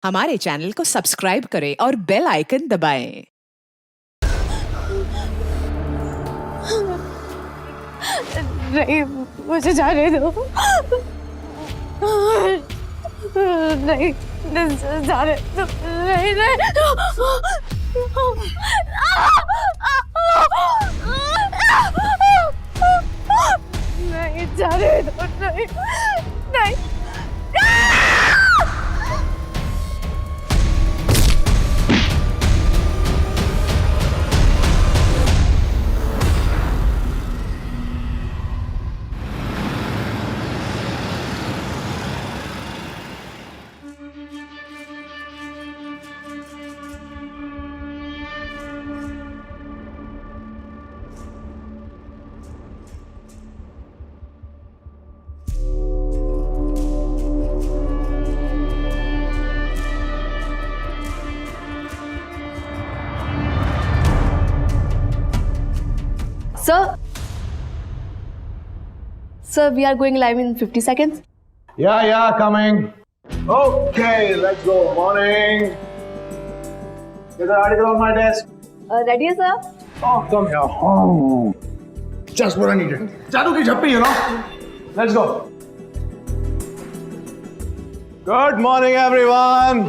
हमारे चैनल को सब्सक्राइब करें और बेल आइकन दबाएं। नहीं, मुझे जाने दो। नहीं, जाने दो। नहीं, नहीं, जाने दो। नहीं, नहीं। Sir, we are going live in 50 seconds. Yeah, coming. Okay, let's go. Morning. There's an article on my desk. Ready, sir? Oh, come here. Oh. Just what I needed. Jadoo ki chappi, you know. Let's go. Good morning, everyone.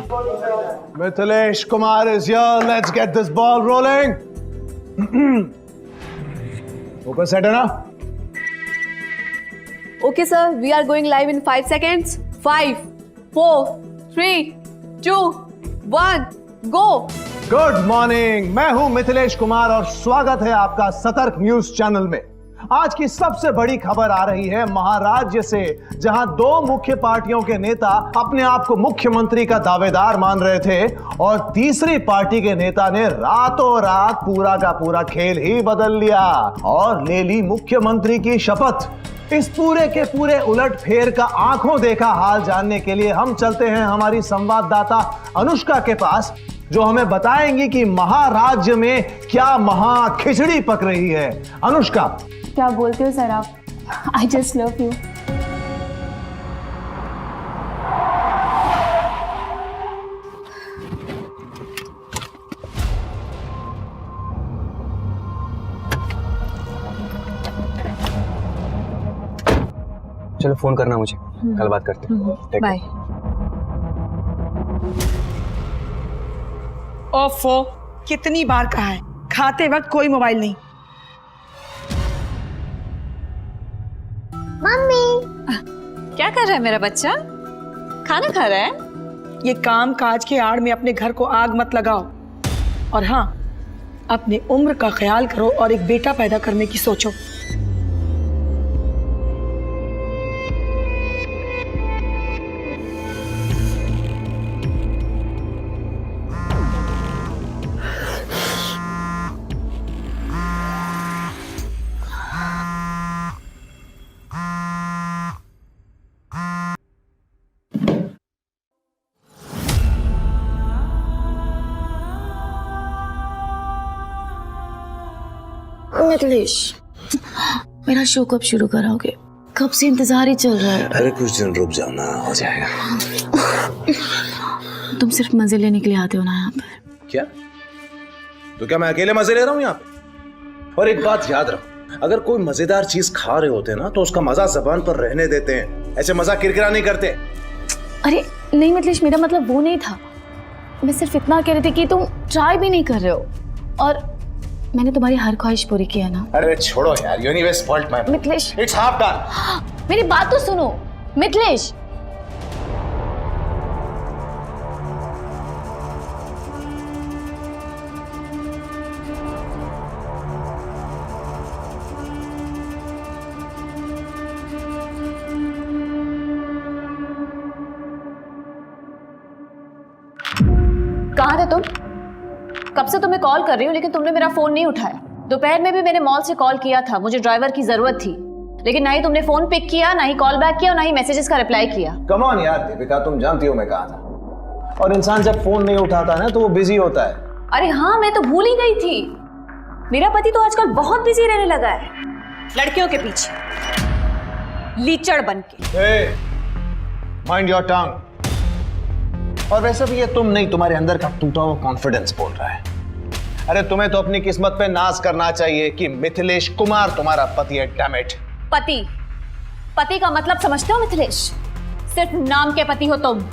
Mithilesh Kumar is here. Let's get this ball rolling. Focus set है ना? Okay, sir. We are going live in 5 seconds. 5, 4, 3, 2, 1, go. Good morning, मैं हूं मिथिलेश कुमार और स्वागत है आपका सतर्क news channel में। आज की सबसे बड़ी खबर आ रही है महाराज्य से, जहां दो मुख्य पार्टियों के नेता अपने आप को मुख्यमंत्री का दावेदार मान रहे थे और तीसरी पार्टी के नेता ने रातों रात पूरा का पूरा खेल ही बदल लिया और ले ली मुख्यमंत्री की शपथ। इस पूरे के पूरे उलट फेर का आंखों देखा हाल जानने के लिए हम चलते हैं हमारी संवाददाता अनुष्का के पास, जो हमें बताएंगी कि महाराज्य में क्या महा खिचड़ी पक रही है। अनुष्का, क्या बोलते हो सर आप? I just love you. चलो फोन करना मुझे, कल बात करते हैं। बाय। ओफो, कितनी बार कहा है खाते वक्त कोई मोबाइल नहीं। मम्मी, क्या कर रहा है मेरा बच्चा? खाना खा रहा है? ये काम काज के आड़ में अपने घर को आग मत लगाओ और हाँ, अपने उम्र का ख्याल करो और एक बेटा पैदा करने की सोचो। मिथिलेश, मेरा शो कब शुरू कराओगे? कब से इंतजार ही चल रहा है। अरे कुछ दिन रुक जाओ ना, हो जाएगा। तुम सिर्फ मजे लेने के लिए आते हो ना यहाँ पर? क्या तो क्या मैं अकेले मजे ले रहा हूँ यहाँ पे? और एक बात याद रखो, अगर कोई मजेदार चीज खा रहे होते ना तो उसका मजा जबान पर रहने देते हैं, ऐसे मजा किरकिरा नहीं करते। अरे नहीं मिथिलेश, मेरा मतलब वो नहीं था। मैं सिर्फ इतना कह रही थी कि तुम ट्राई भी नहीं कर रहे हो और मैंने तुम्हारी हर ख्वाहिश पूरी की है ना। अरे छोड़ो यार, you anyway spoilt my mood. Mithilesh, It's half done. मेरी बात तो सुनो मिथिलेश। कहाँ थे तुम? कब से तुम्हें कॉल कर रही हूँ लेकिन तुमने मेरा फोन नहीं उठाया। दोपहर में भी मैंने मॉल से कॉल किया था, मुझे ड्राइवर की जरूरत थी, लेकिन ना ही तुमने फोन पिक किया, ना ही कॉल बैक किया और ना ही मैसेजेस का रिप्लाई किया। कम ऑन यार दीपिका, तुम जानती हो मैं कहाँ था। और इंसान जब फोन नहीं उठाता ना तो वो बिजी होता है। अरे हाँ, मैं तो भूल ही गई थी। मेरा पति तो आजकल बहुत बिजी रहने लगा है लड़कियों के पीछे लीचड़ बन के। Mind your tongue. और वैसे भी ये तुम नहीं, तुम्हारे अंदर का टूटा हुआ कॉन्फिडेंस बोल रहा है। अरे तुम्हें तो अपनी किस्मत पे नाज करना चाहिए कि मिथिलेश कुमार तुम्हारा पति है। Damn it. पति का मतलब समझते हो मिथिलेश? सिर्फ नाम के पति हो तुम।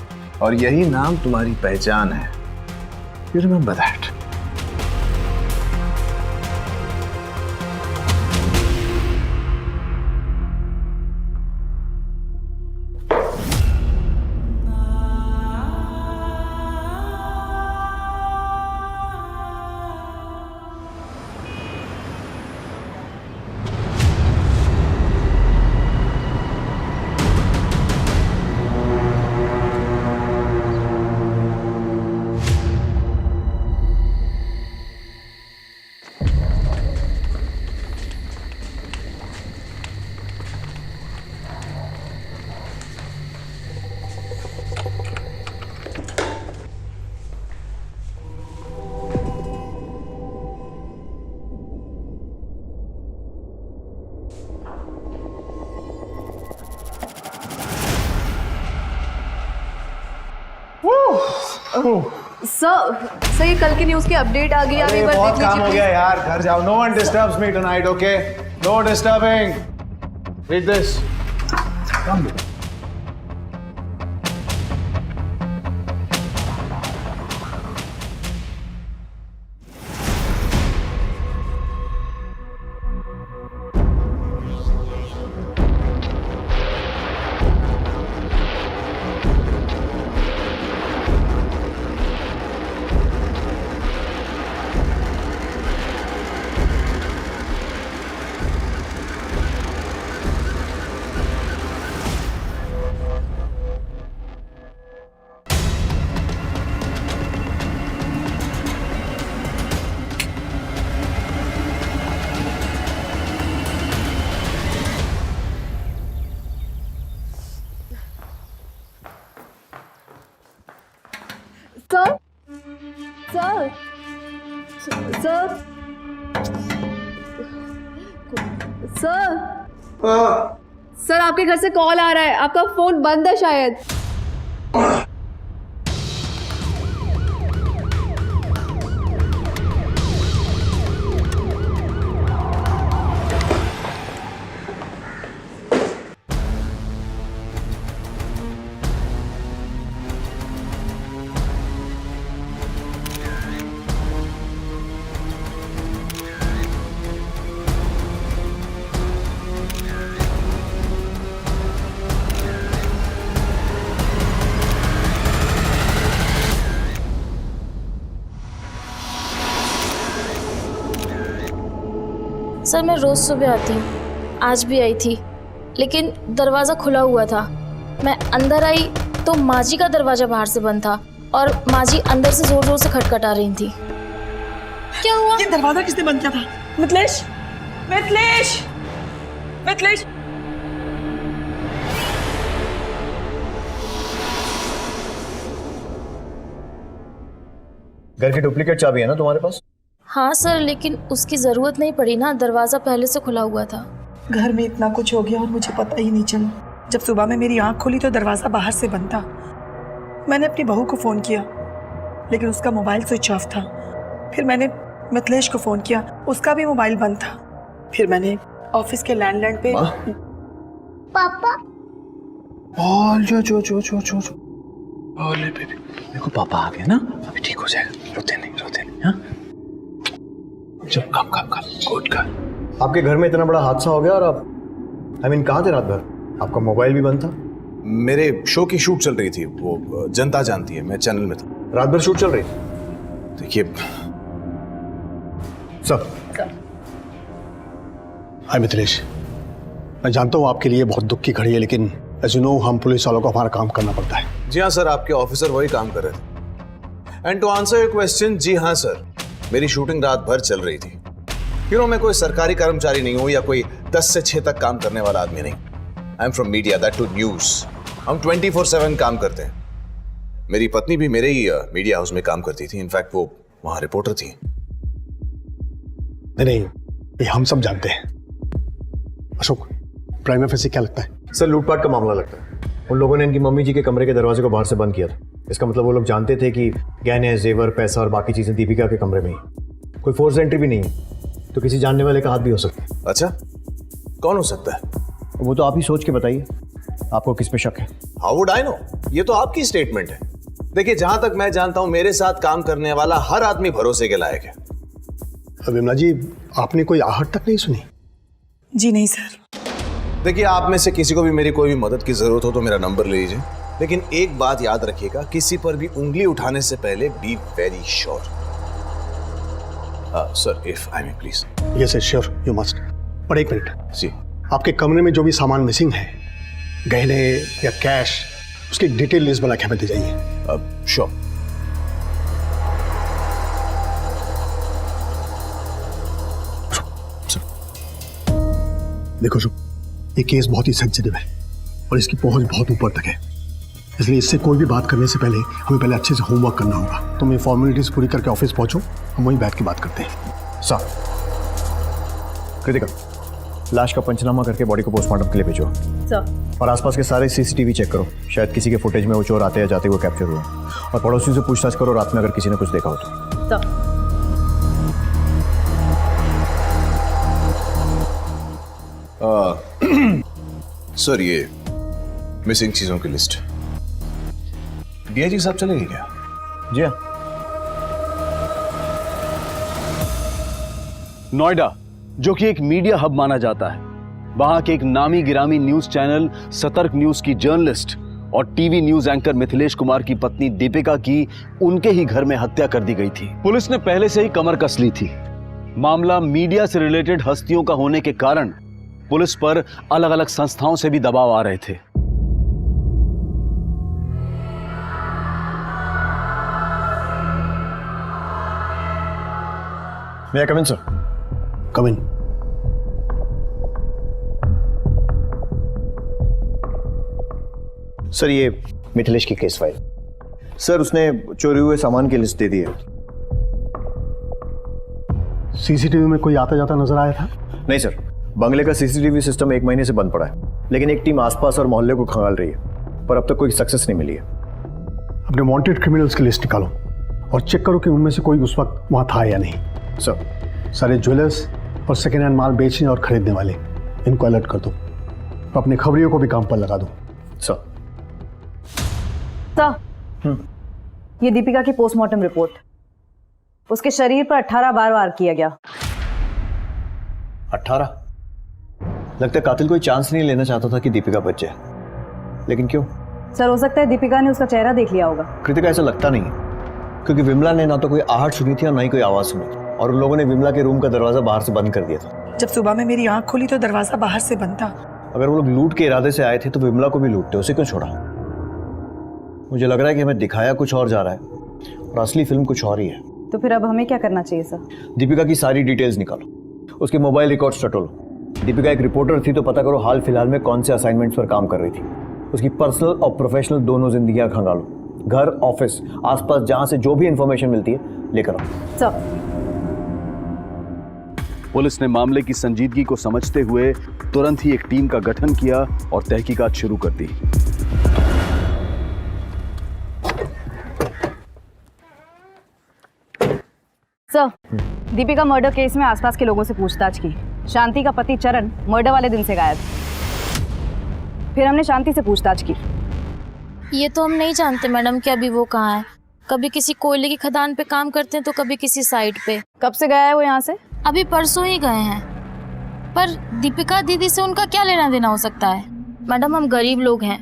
और यही नाम तुम्हारी पहचान है। You remember that. सर ये कल की न्यूज की अपडेट आ गई, आप एक बार बहुत देख काम हो लीजिए गया यार, घर जाओ। No one disturbs me tonight, okay? No disturbing. Read this. Come. Sir sir sir sir आपके घर से कॉल आ रहा है, आपका फोन बंद है शायद। सर मैं रोज़ सुबह आती हूँ, आज भी आई थी, लेकिन दरवाज़ा खुला हुआ था। मैं अंदर आई तो माँ जी का दरवाज़ा बाहर से बंद था और माँ जी अंदर से ज़ोर ज़ोर से खटखटा रही थी। क्या हुआ? ये दरवाजा किसने बंद किया था? मिथिलेश, मिथिलेश, मिथिलेश। घर की डुप्लीकेट चाबी है ना तुम्हारे पास? हाँ सर, लेकिन उसकी ज़रूरत नहीं पड़ी ना, दरवाज़ा पहले से खुला हुआ था। घर में इतना कुछ हो गया और मुझे पता ही नहीं चला। जब सुबह में मेरी आंख खुली तो दरवाज़ा बाहर से बंद था। मैंने अपनी बहू को फ़ोन किया लेकिन उसका मोबाइल स्विच ऑफ था। फिर मैंने मिथिलेश को फ़ोन किया, उसका भी मोबाइल बंद था। फिर मैंने ऑफिस के लैंडलाइन पे पापा बेबी, देखो पापा आ गए ना, अभी ठीक हो जाएगा। रोते नहीं हाँ? चुप, कम गुड कर। आपके घर में इतना बड़ा हादसा हो गया और आप कहाँ थे रात भर? आपका मोबाइल भी बंद था। मेरे शो की शूट चल रही थी, वो जनता जानती है, मैं चैनल में था। रात भर शूट चल रही? देखिए सब हाय मिथिलेश, मैं जानता हूँ आपके लिए बहुत दुख की घड़ी है, लेकिन एज यू नो हम पुलिस वालों को हमारा काम करना पड़ता है। जी हाँ सर, आपके ऑफिसर वही काम कर रहे थे। And to answer your question, जी हाँ सर, मेरी शूटिंग रात भर चल रही थी। मैं कोई सरकारी कर्मचारी नहीं हूँ या कोई 10 से 6 तक काम करने वाला आदमी नहीं। I am from media, that too news. हम 24/7 काम करते हैं। मेरी पत्नी भी मेरे ही मीडिया हाउस में काम करती थी, इनफैक्ट वो वहां रिपोर्टर थी। नहीं, ये हम सब जानते हैं। अशोक, प्राइमा फेसी क्या लगता है? सर लूटपाट का मामला लगता है। उन लोगों ने इनकी मम्मी जी के कमरे के दरवाजे को बाहर से बंद किया था। इसका मतलब वो लोग जानते थे कि गहने, जेवर, पैसा और बाकी चीजें दीपिका के कमरे में ही। कोई फोर्स एंट्री भी नहीं है, तो किसी जानने वाले का हाथ भी हो सकता है। अच्छा, कौन हो सकता है? वो तो आप ही सोच के बताइए, आपको किस पे शक है? How would I know? ये तो आपकी स्टेटमेंट है। देखिए, जहां तक मैं जानता हूं, मेरे साथ काम करने वाला हर आदमी भरोसे के लायक है। विमला जी, आपने कोई आहट तक नहीं सुनी? जी नहीं सर। देखिए, आप में से किसी को भी मेरी कोई भी मदद की जरूरत हो तो मेरा नंबर ले लीजिए, लेकिन एक बात याद रखिएगा, किसी पर भी उंगली उठाने से पहले be very sure. Sir, if I may please. Yes sure, you must. पर एक मिनट, जी। आपके कमरे में जो भी सामान मिसिंग है, गहने या कैश, उसकी डिटेल लिस्ट बना के हमें दे जाइए। श्योर। देखो शुभ, ये केस बहुत ही सेंसिटिव है और इसकी पहुंच बहुत ऊपर तक है, इसलिए इससे कोई भी बात करने से पहले हमें पहले अच्छे से होमवर्क करना होगा। तुम ये फॉर्मेलिटीज पूरी करके ऑफिस पहुंचो, हम वहीं बैठ के बात करते हैं। सर, कृतिका, लाश का पंचनामा करके बॉडी को पोस्टमार्टम के लिए भेजो। सर। और आसपास के सारे सीसीटीवी चेक करो, शायद किसी के फुटेज में वो चोर आते या जाते हुए कैप्चर हुए। और पड़ोसियों से पूछताछ करो, रात में अगर किसी ने कुछ देखा हो तो। सर। सर, ये मिसिंग चीजों की लिस्ट। डीआईजी साहब चलेंगे क्या? जी हाँ। नोएडा, जो कि एक मीडिया हब माना जाता है, वहां के एक नामी गिरामी न्यूज चैनल सतर्क न्यूज की जर्नलिस्ट और TV news anchor Mithilesh Kumar की पत्नी दीपिका की उनके ही घर में हत्या कर दी गई थी। पुलिस ने पहले से ही कमर कस ली थी। मामला मीडिया से रिलेटेड हस्तियों का होने के कारण पुलिस पर अलग अलग संस्थाओं से भी दबाव आ रहे थे। May I come in, sir? Come in. Sir, ये मिथिलेश की केस फाइल। सर, उसने चोरी हुए सामान की लिस्ट दे दी है। सीसीटीवी में कोई आता जाता नजर आया था? नहीं सर, बंगले का सीसीटीवी सिस्टम 1 महीने से बंद पड़ा है, लेकिन एक टीम आसपास और मोहल्ले को खंगाल रही है, पर अब तक कोई सक्सेस नहीं मिली है। अपने वांटेड क्रिमिनल्स की लिस्ट निकालो और चेक करो कि उनमें से कोई उस वक्त वहां था या नहीं। सर, सारे ज्वेलर्स और सेकेंड हैंड माल बेचने और खरीदने वाले, इनको अलर्ट कर दो। अपने खबरियों को भी काम पर लगा दो। सर। सर, ये दीपिका की पोस्टमार्टम रिपोर्ट। उसके शरीर पर 18 बार वार किया गया। 18? लगता है कातिल कोई चांस नहीं लेना चाहता था कि दीपिका बच जाए, लेकिन क्यों? सर, हो सकता है दीपिका ने उसका चेहरा देख लिया होगा। कृतिका, ऐसा लगता नहीं है, क्योंकि विमला ने ना तो कोई आहट सुनी थी और ना ही कोई आवाज सुनी थी, और उन लोगों ने विमला के रूम का दरवाजा बाहर से बंद कर दिया था। जब सुबह में मेरी आंख खुली तो दरवाजा बाहर से बंद था। अगर वो लोग लूट के इरादे से आए थे तो विमला को भी लूटते, उसे क्यों छोड़ा? मुझे लग रहा है कि हमें दिखाया कुछ और जा रहा है और असली फिल्म कुछ और ही है। तो फिर अब हमें क्या करना चाहिए सर? दीपिका की सारी डिटेल्स निकालो, उसके मोबाइल रिकॉर्ड्स टटोलो। दीपिका एक रिपोर्टर थी तो पता करो हाल फिलहाल में कौन से असाइनमेंट्स पर काम कर रही थी। उसकी पर्सनल और प्रोफेशनल दोनों जिंदगियां खंगालो, घर, ऑफिस, आसपास जहां से जो भी इंफॉर्मेशन मिलती है लेकर आओ। सर। पुलिस ने मामले की संजीदगी को समझते हुए तुरंत ही एक टीम का गठन किया और तहकीकात शुरू कर दी। सर, दीपिका मर्डर केस में आसपास के लोगों से पूछताछ की। शांति का पति चरण मर्डर वाले दिन से गायब। फिर हमने शांति से पूछताछ की। ये तो हम नहीं जानते मैडम कि अभी वो कहाँ है। कभी किसी कोयले की खदान पे काम करते हैं तो कभी किसी साइट पे। कब से गया है वो यहाँ से? अभी परसों ही गए हैं। पर दीपिका दीदी से उनका क्या लेना देना हो सकता है? मैडम, हम गरीब लोग हैं,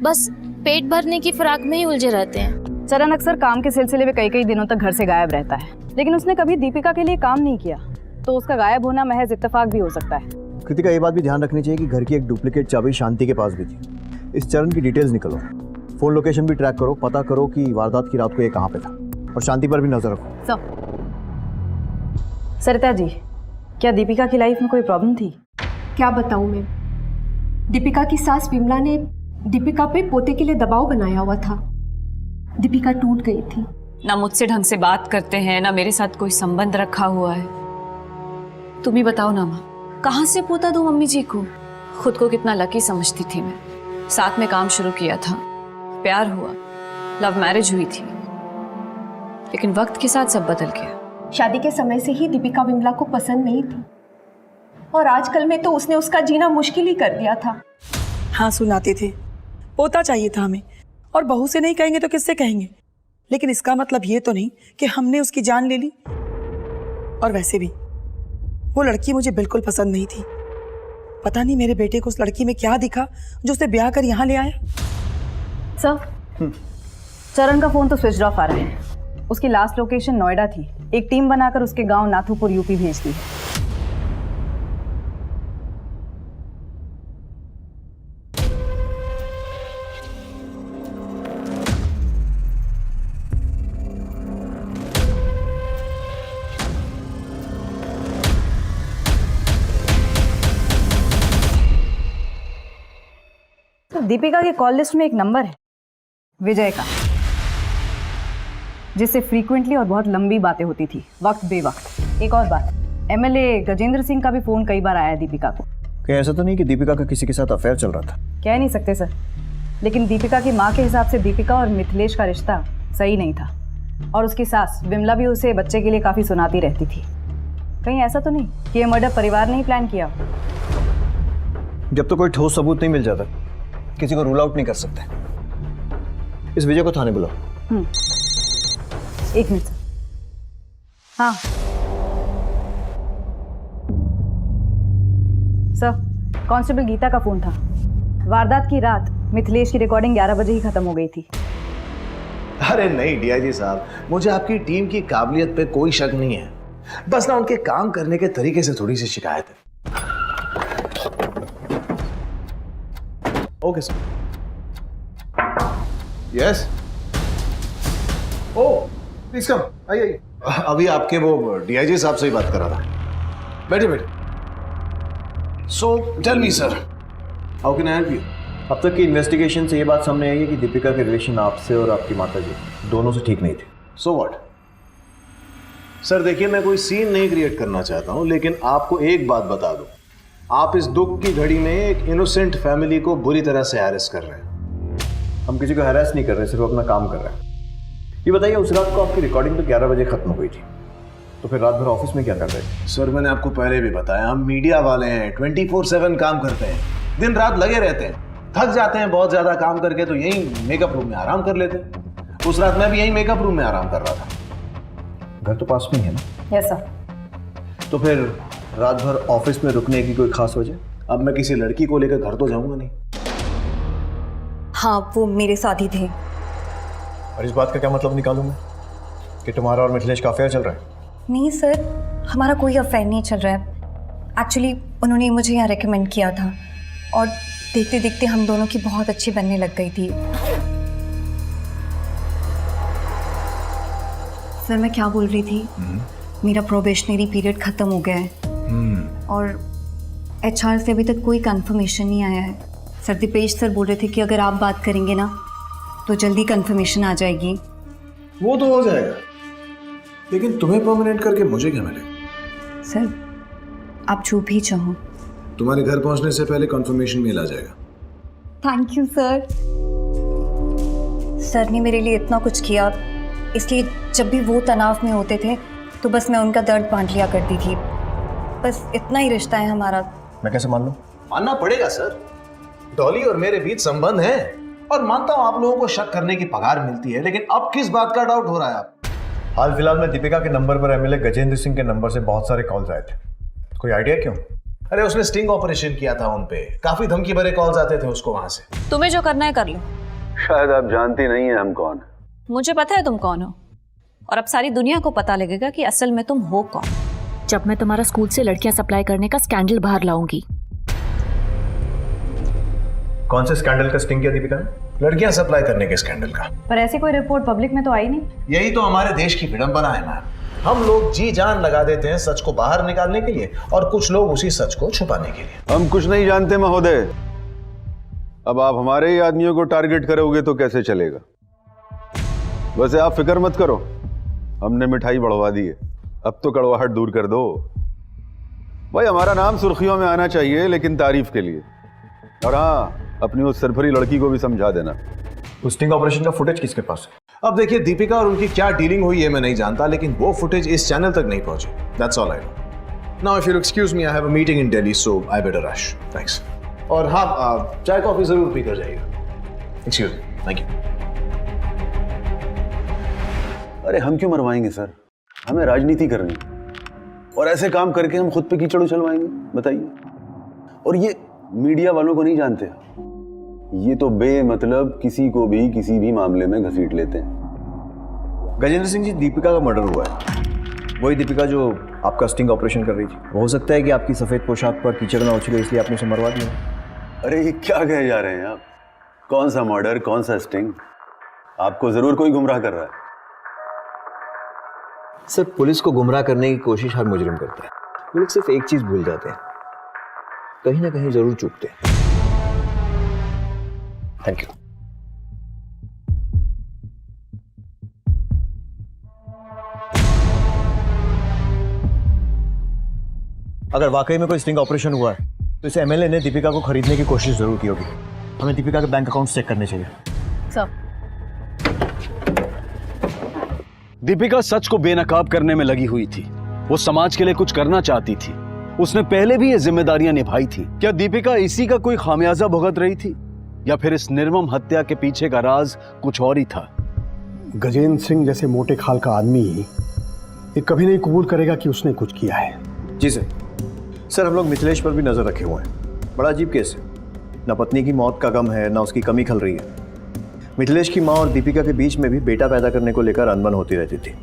बस पेट भरने की फिराक में ही उलझे रहते हैं। चरण अक्सर काम के सिलसिले में कई दिनों तक घर से गायब रहता है, लेकिन उसने कभी दीपिका के लिए काम नहीं किया, तो उसका गायब होना महज इत्तेफाक भी हो सकता है। कृतिका, ये बात भी ध्यान रखनी चाहिए कि घर की एक डुप्लीकेट चाबी शांति के पास भी थी। इस चरण की डिटेल्स निकालो, फोन लोकेशन भी ट्रैक करो, पता करो कि वारदात की रात को ये कहाँ पे था, और शांति पर भी नजर रखो। सरिता जी, क्या दीपिका की लाइफ में कोई प्रॉब्लम थी? क्या बताऊं मैं? दीपिका की सास विमला ने दीपिका पे पोते के लिए दबाव बनाया हुआ था। दीपिका टूट गई थी। ना मुझसे ढंग से बात करते हैं, ना मेरे साथ कोई संबंध रखा हुआ है। तुम ही बताओ ना माँ, कहाँ से पोता दूं मम्मी जी को? खुद को कितना लकी समझती थी मैं। साथ में काम शुरू किया था, प्यार हुआ, लव मैरिज हुई थी, लेकिन वक्त के साथ सब बदल गया। शादी के समय से ही दीपिका विमला को पसंद नहीं थी और आजकल में तो उसने उसका जीना मुश्किल ही कर दिया था। हाँ सुनाते थे, पोता चाहिए था हमें, और बहू से नहीं कहेंगे तो किससे कहेंगे। लेकिन इसका मतलब ये तो नहीं कि हमने उसकी जान ले ली। और वैसे भी वो लड़की मुझे बिल्कुल पसंद नहीं थी। पता नहीं मेरे बेटे को उस लड़की में क्या दिखा जो उसे ब्याह कर यहाँ ले आया। सर, चरण का फोन तो स्विच ऑफ आ रहा है। उसकी लास्ट लोकेशन नोएडा थी। एक टीम बनाकर उसके गांव नाथुपुर यूपी भेज दी है। तो दीपिका के कॉल लिस्ट में एक नंबर है विजय का, जिससे फ्रीक्वेंटली और बहुत लंबी बातें होती थी वक्त बेवक्त। एक और बात, एमएलए गजेंद्र सिंह का भी फोन कई बार आया दीपिका को। क्या ऐसा तो नहीं कि दीपिका का किसी के साथ अफेयर चल रहा था? कह नहीं सकते सर, लेकिन दीपिका की माँ के हिसाब से दीपिका और मिथिलेश का रिश्ता सही नहीं था। और उसकी सास विमला भी उसे बच्चे के लिए काफी सुनाती रहती थी। कहीं ऐसा तो नहीं कि ये मर्डर परिवार ने ही प्लान किया? जब तो कोई ठोस सबूत नहीं मिल जाता, किसी को रूल आउट नहीं कर सकते। इस विजय को थाने बुलाओ। एक मिनट सर। हाँ सर, कांस्टेबल गीता का फोन था। वारदात की रात मिथिलेश की रिकॉर्डिंग 11 बजे ही खत्म हो गई थी। अरे नहीं डीआईजी साहब, मुझे आपकी टीम की काबिलियत पे कोई शक नहीं है। बस ना उनके काम करने के तरीके से थोड़ी सी शिकायत है। Okay sir. Yes. Oh please come, आइए। अभी आपके वो डीआईजी साहब से ही बात कर रहा था। बैठे बैठे। So tell me sir, how can I help you? अब तक की इन्वेस्टिगेशन से ये बात सामने आई है कि दीपिका के रिलेशन आपसे और आपकी माताजी दोनों से ठीक नहीं थे। So what? सर देखिए, मैं कोई सीन नहीं क्रिएट करना चाहता हूं, लेकिन आपको एक बात बता दूं, आप इस दुख की घड़ी में एक इनोसेंट फैमिली को बुरी तरह से हैरेस कर रहे हैं। हम किसी को हैरेस नहीं कर रहे, सिर्फ अपना काम कर रहे हैं। ये बताइए, उस रात को आपकी रिकॉर्डिंग तो 11 बजे खत्म हो गई थी, तो फिर रात भर ऑफिस में क्या कर रहे थे? सर मैंने आपको पहले भी बताया, हम मीडिया वाले हैं, 24/7 काम करते हैं, दिन रात लगे रहते हैं। थक जाते हैं बहुत ज्यादा काम करके तो यहीं मेकअप रूम में आराम कर लेते हैं। उस रात मैं भी यहीं मेकअप रूम में आराम कर रहा था। घर तो पास में ही है ना? Yes sir. तो फिर रात भर ऑफिस में रुकने की कोई खास वजह? अब मैं किसी लड़की को लेकर घर तो जाऊंगा नहीं। हाँ, वो मेरे साथ ही थे। और इस बात का क्या मतलब निकालूं मैं कि तुम्हारा और मिथिलेश का अफेयर चल रहा है? नहीं सर, हमारा कोई अफेयर नहीं चल रहा है। एक्चुअली उन्होंने मुझे यहाँ रेकमेंड किया था और देखते देखते हम दोनों की बहुत अच्छी बनने लग गई थी। सर मैं क्या बोल रही थी, मेरा प्रोबेशनरी पीरियड ख़त्म हो गया है और HR से अभी तक कोई कंफर्मेशन नहीं आया है। सर दीपेश सर बोल रहे थे कि अगर आप बात करेंगे ना तो जल्दी कंफर्मेशन आ जाएगी। वो तो हो जाएगा, लेकिन तुम्हें परमानेंट करके मुझे क्या मिलेगा? सर आप जो भी चाहो। तुम्हारे घर पहुंचने से पहले कंफर्मेशन मेल आ जाएगा। Thank you sir. सर ने मेरे लिए इतना कुछ किया, इसलिए जब भी वो तनाव में होते थे तो बस मैं उनका दर्द बांट लिया करती थी। बस इतना ही रिश्ता है हमारा। मैं कैसे मान लूं? मानना पड़ेगा सर, डॉली और मेरे बीच संबंध है और मानता हूं आप लोगों को शक करने की पगार मिलती है, लेकिन अब किस बात का डाउट हो रहा है आप? हाल फिलहाल में दीपिका के नंबर पर एमएलए गजेंद्र सिंह के नंबर से बहुत सारे कॉल्स आए थे। कोई आइडिया क्यों? अरे उसने स्टिंग ऑपरेशन किया था उन पे, काफी धमकी भरे कॉल्स आते थे उसको वहां से। तुम्हें जो करना है कर लो। शायद आप जानती नहीं है हम कौन है। मुझे पता है तुम कौन हो, और अब सारी दुनिया को पता लगेगा कि असल में तुम हो कौन। जब मैं तुम्हारा स्कूल से लड़कियां सप्लाई करने का स्कैंडल बाहर लाऊंगी। कौन से स्कैंडल का स्टिंग किया दीपिका ने? लड़कियां सप्लाई करने के स्कैंडल का। पर ऐसी कोई रिपोर्ट पब्लिक में तो आई नहीं। यही तो हमारे देश की विडंबना है मैम। हम लोग जी जान लगा देते हैं सच को बाहर निकालने के लिए और कुछ लोग उसी सच को छुपाने के लिए। हम कुछ नहीं जानते महोदय। अब आप हमारे ही आदमियों को टारगेट करोगे तो कैसे चलेगा? वैसे आप फिक्र मत करो, हमने मिठाई बढ़वा दी है, अब तो कड़वाहट दूर कर दो। भाई हमारा नाम सुर्खियों में आना चाहिए, लेकिन तारीफ के लिए। और हाँ, अपनी उस सरफरी लड़की को भी समझा देना उस स्टिंग ऑपरेशन का फुटेज किसके पास है? अब देखिए, दीपिका और उनकी क्या डीलिंग हुई है मैं नहीं जानता, लेकिन वो फुटेज इस चैनल तक नहीं पहुंची। That's all I know. Now if you excuse me, I have a meeting in Delhi, so I better rush. Thanks. और हाँ, चाय कॉफी जरूर पी कर जाइएगा। Excuse me. Thank you. अरे हम क्यों मरवाएंगे सर, हमें राजनीति करनी, और ऐसे काम करके हम खुद पे कीचड़ उछलवाएंगे, बताइए। और ये मीडिया वालों को नहीं जानते, ये तो बेमतलब किसी को भी किसी भी मामले में घसीट लेते हैं। गजेंद्र सिंह जी, दीपिका का मर्डर हुआ है, वही दीपिका जो आपका स्टिंग ऑपरेशन कर रही थी। हो सकता है कि आपकी सफेद पोशाक पर कीचड़ ना उछले, इसलिए आपने उसे मरवा दिया। अरे ये क्या कहे जा रहे हैं आप? कौन सा मर्डर, कौन सा स्टिंग? आपको जरूर कोई गुमराह कर रहा है। सर, पुलिस को गुमराह करने की कोशिश हर मुजरिम करता है। वो लोग सिर्फ एक चीज भूल जाते हैं, कहीं ना कहीं जरूर चूकते हैं। Thank you. अगर वाकई में कोई स्टिंग ऑपरेशन हुआ है तो इस एमएलए ने दीपिका को खरीदने की कोशिश जरूर की होगी। हमें दीपिका के बैंक अकाउंट चेक करने चाहिए। सर, दीपिका सच को बेनकाब करने में लगी हुई थी। वो समाज के लिए कुछ करना चाहती थी। उसने पहले भी ये जिम्मेदारियां निभाई थी। क्या दीपिका इसी का कोई खामियाजा भुगत रही थी, या फिर इस निर्मम हत्या के पीछे का राज कुछ और ही था? गजेंद्र सिंह जैसे मोटे खाल का आदमी ये कभी नहीं कबूल करेगा कि उसने कुछ किया है। जी सर, हम लोग मिथिलेश पर भी नजर रखे हुए हैं। बड़ा अजीब केस है, ना पत्नी की मौत का गम है, ना उसकी कमी खल रही है। मिथिलेश की माँ और दीपिका के बीच में भी बेटा पैदा करने को लेकर अनबन होती रहती थी।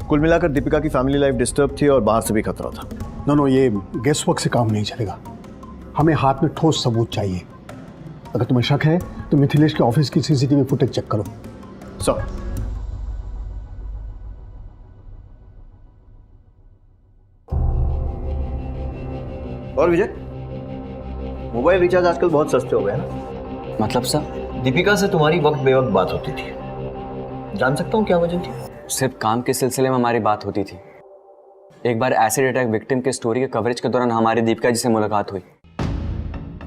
कुल मिलाकर दीपिका की फैमिली लाइफ डिस्टर्ब थी और बाहर से भी खतरा था। नो, ये गेस वर्क से काम नहीं चलेगा। हमें हाथ में ठोस सबूत चाहिए। अगर तुम्हें शक है तो मिथिलेश के ऑफिस की सीसीटीवी फुटेज चेक करो। सर, और विजय, मोबाइल रिचार्ज आजकल बहुत सस्ते हो गए हैं ना? मतलब सर? दीपिका से तुम्हारी वक्त बेवक्त बात होती थी, जान सकता हूँ क्या वजह थी? सिर्फ काम के सिलसिले में हमारी बात होती थी। एक बार एसिड अटैक विक्टिम के स्टोरी के कवरेज के दौरान हमारी दीपिका जी से मुलाकात हुई।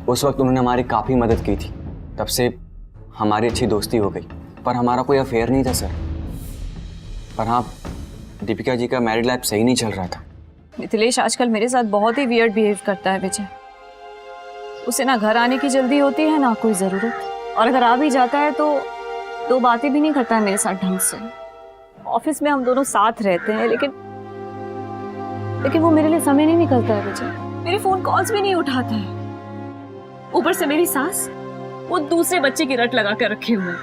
उस वक्त उन्होंने हमारी काफ़ी मदद की थी। तब से हमारी अच्छी दोस्ती हो गई, पर हमारा कोई अफेयर नहीं था सर। पर हाँ, दीपिका जी का मैरिड लाइफ सही नहीं चल रहा था। मिथिलेश आजकल मेरे साथ बहुत ही वियर्ड बिहेव करता है विजय। उसे ना घर आने की जल्दी होती है ना कोई ज़रूरत, और अगर आ भी जाता है तो दो बातें भी नहीं करता है मेरे साथ ढंग से। ऑफिस में हम दोनों साथ रहते हैं, लेकिन वो मेरे लिए समय नहीं निकलता है विजय। मेरे फोन कॉल्स भी नहीं उठाता है। ऊपर से मेरी सास, वो दूसरे बच्चे की रट लगा कर रखे हुए हैं।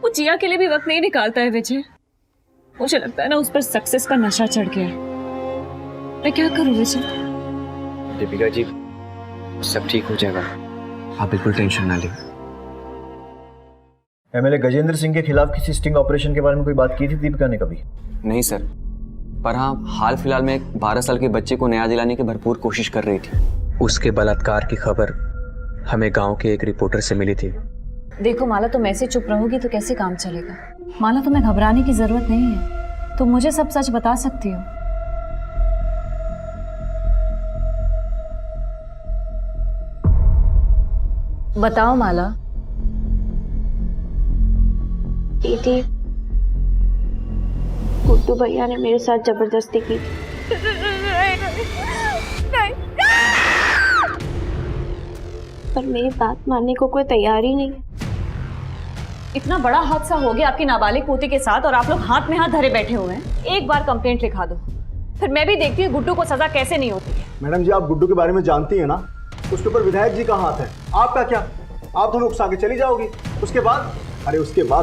वो जिया के लिए भी वक्त नहीं निकालता है विजय। मुझे लगता है ना उस पर सक्सेस का नशा चढ़ गया है। मैं क्या करूं विजय? दीपिका जी, सब ठीक हो जाएगा, आप बिल्कुल टेंशन ना लें। एमएलए गजेंद्र सिंह के खिलाफ किसी स्टिंग ऑपरेशन के बारे में कोई बात की थी दीपिका ने कभी? नहीं सर, पर हाँ, हाल फिलहाल में एक 12 साल के बच्चे को न्याय दिलाने की भरपूर कोशिश कर रही थी। उसके बलात्कार की खबर हमें गांव के एक रिपोर्टर से मिली थी। देखो माला, तुम ऐसे चुप रहोगी तो कैसे काम चलेगा? माला, तुम्हें घबराने की जरूरत नहीं है। तुम मुझे सब सच बता सकती हो। बताओ माला। दीदी, गुड्डू भैया ने मेरे साथ जबरदस्ती की थी। पर मेरी बात मानने को कोई तैयार ही नहीं। इतना बड़ा हादसा हो गया आपकी नाबालिग पोती के साथ, और आप लोग हाथ में हाथ धरे बैठे हुए हैं। एक बार कंप्लेंट लिखा दो, फिर मैं भी देखती हूँ गुड्डू को सजा कैसे नहीं होती है। मैडम जी, आप गुड्डू के बारे में जानती हैं ना, उसके ऊपर विधायक जी का हाथ है। आपका क्या? आप दोनों उकसा के चली जाओगी। उसके बाद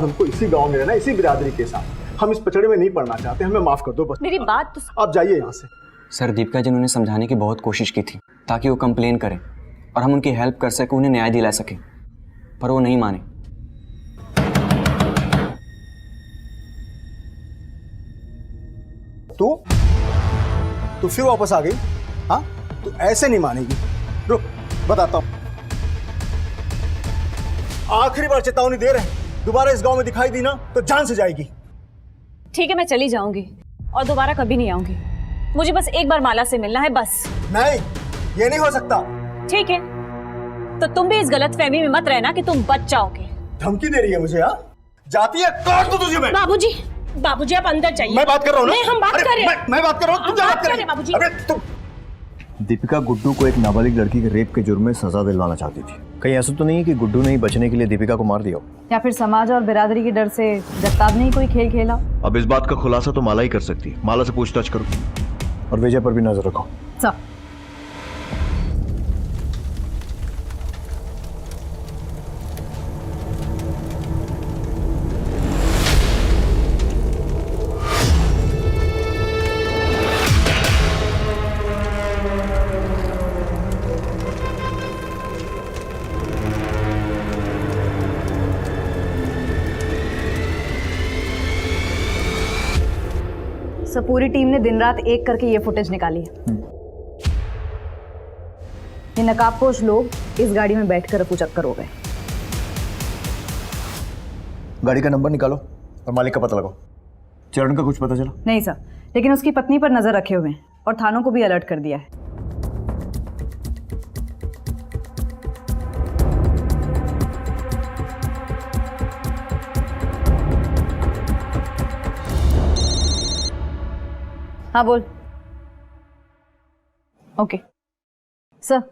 हमको इसी गांव में रहना, इसी बिरादरी के साथ। हम इस पचड़े में नहीं पड़ना चाहते, हमें माफ कर दो बस। मेरी बात तो आप जाइए यहाँ से। सर, दीपिका जी ने उन्हें समझाने की बहुत कोशिश की थी ताकि वो कंप्लेन करें और हम उनकी हेल्प कर सकें, उन्हें न्याय दिला सकें, पर वो नहीं माने। तू फिर वापस आ गई? हाँ, तू ऐसे नहीं मानेगी। रुक, बताता हूँ। आखिरी बार चेतावनी दे रहे हैं, दोबारा इस गांव में दिखाई दी ना तो जान से जाएगी। ठीक है, मैं चली जाऊंगी और दोबारा कभी नहीं आऊंगी। मुझे बस एक बार माला से मिलना है, बस। नहीं, ये नहीं हो सकता। ठीक है, तो तुम भी इस गलतफहमी में मत रहना कि तुम बच जाओगे। धमकी दे रही है मुझे? हाँ, जाती है, काट दो तुझे मैं। बाबूजी, बाबूजी आप अंदर जाइए। मैं बात कर रहा हूँ ना। नहीं, हम बात अरे, कर रहे हैं। मैं बात कर रहा हूँ, तुम क्या बात कर रही हो? बाबूजी। अरे तुम। दीपिका गुड्डू को एक नाबालिग लड़की के रेप के जुर्म में सजा दिलवाना चाहती थी। कहीं ऐसा तो नहीं है कि गुड्डू ने ही बचने के लिए दीपिका को मार दिया हो? या फिर समाज और बिरादरी के डर से जगताप ने ही कोई खेल खेला? अब इस बात का खुलासा तो माला ही कर सकती है। माला से पूछताछ करो और विजय पर भी नजर रखो। सब पूरी टीम ने दिन रात एक करके ये फुटेज निकाली है। ये नकाबपोश लोग इस गाड़ी में बैठकर रफू चक्कर हो गए। गाड़ी का नंबर निकालो और मालिक का पता लगाओ। चरण का कुछ पता चला? नहीं सर, लेकिन उसकी पत्नी पर नजर रखे हुए हैं और थानों को भी अलर्ट कर दिया है। हाँ बोल। ओके सर,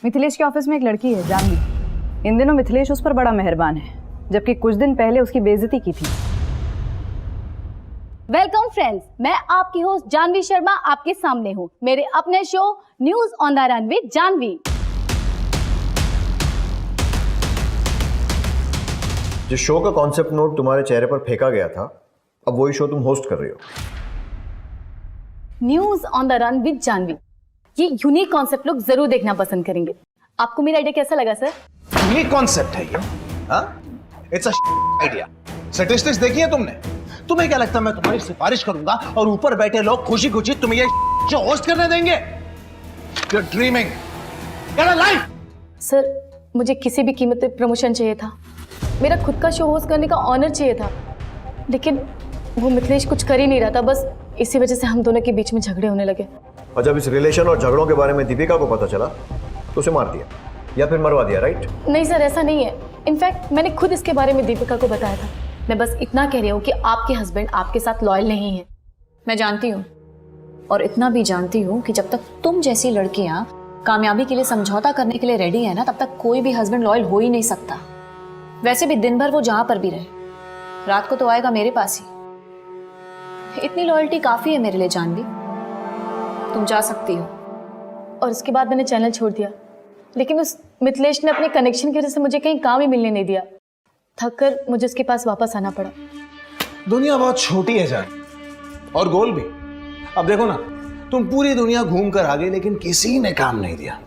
मिथिलेश के ऑफिस में एक लड़की है जानवी। इन दिनों मिथिलेश उस पर बड़ा मेहरबान है, जबकि कुछ दिन पहले उसकी बेइज्जती की थी। वेलकम फ्रेंड्स, मैं आपकी होस्ट जानवी शर्मा आपके सामने हूँ मेरे अपने show news on the run with Janvi. जिस शो का कॉन्सेप्ट नोट तुम्हारे चेहरे पर फेंका गया था, अब वही शो तुम होस्ट कर रही हो। News on the run with Janvi, ये यूनिक कॉन्सेप्ट लोग जरूर देखना पसंद करेंगे। आपको मेरा आइडिया कैसा लगा सर? ये कॉन्सेप्ट है ये? It's a idea. स्टैटिस्टिक्स देखी है तुमने? तुम्हें क्या लगता है मैं तुम्हारी सिफारिश करूंगा और ऊपर बैठे लोग खुशी खुशी तुम्हें ये शो होस्ट करने देंगे? You're dreaming. Get a life. Sir, मुझे किसी भी कीमत पे प्रमोशन चाहिए था। मेरा खुद का शो होस्ट करने का ऑनर चाहिए था, लेकिन वो मिथिलेश कुछ कर ही नहीं रहा था। बस इसी वजह से हम दोनों के बीच में झगड़े होने लगे। और जब इस रिलेशन और झगड़ों के बारे में दीपिका को पता चला तो उसे मार दिया या फिर मरवा दिया, राइट? नहीं सर, ऐसा नहीं है। इनफैक्ट मैंने खुद इसके बारे में दीपिका को बताया था। मैं बस इतना कह रही हूँ कि आपके हस्बैंड आपके साथ लॉयल नहीं है। मैं जानती हूँ, और इतना भी जानती हूँ कि जब तक तुम जैसी लड़कियां कामयाबी के लिए समझौता करने के लिए रेडी है ना, तब तक कोई भी हस्बैंड लॉयल हो ही नहीं सकता। वैसे भी दिन भर वो जहां पर भी रहे, रात को तो आएगा मेरे पास ही। इतनी लॉयल्टी काफी है मेरे लिए जानवी, तुम जा सकती हो। और उसके बाद मैंने चैनल छोड़ दिया, लेकिन उस मिथिलेश ने अपने कनेक्शन की वजह से मुझे कहीं काम ही मिलने नहीं दिया। थक कर मुझे उसके पास वापस आना पड़ा। दुनिया बहुत छोटी है जान, और गोल भी। अब देखो ना, तुम पूरी दुनिया घूम कर आ गए लेकिन किसी ने काम नहीं दिया।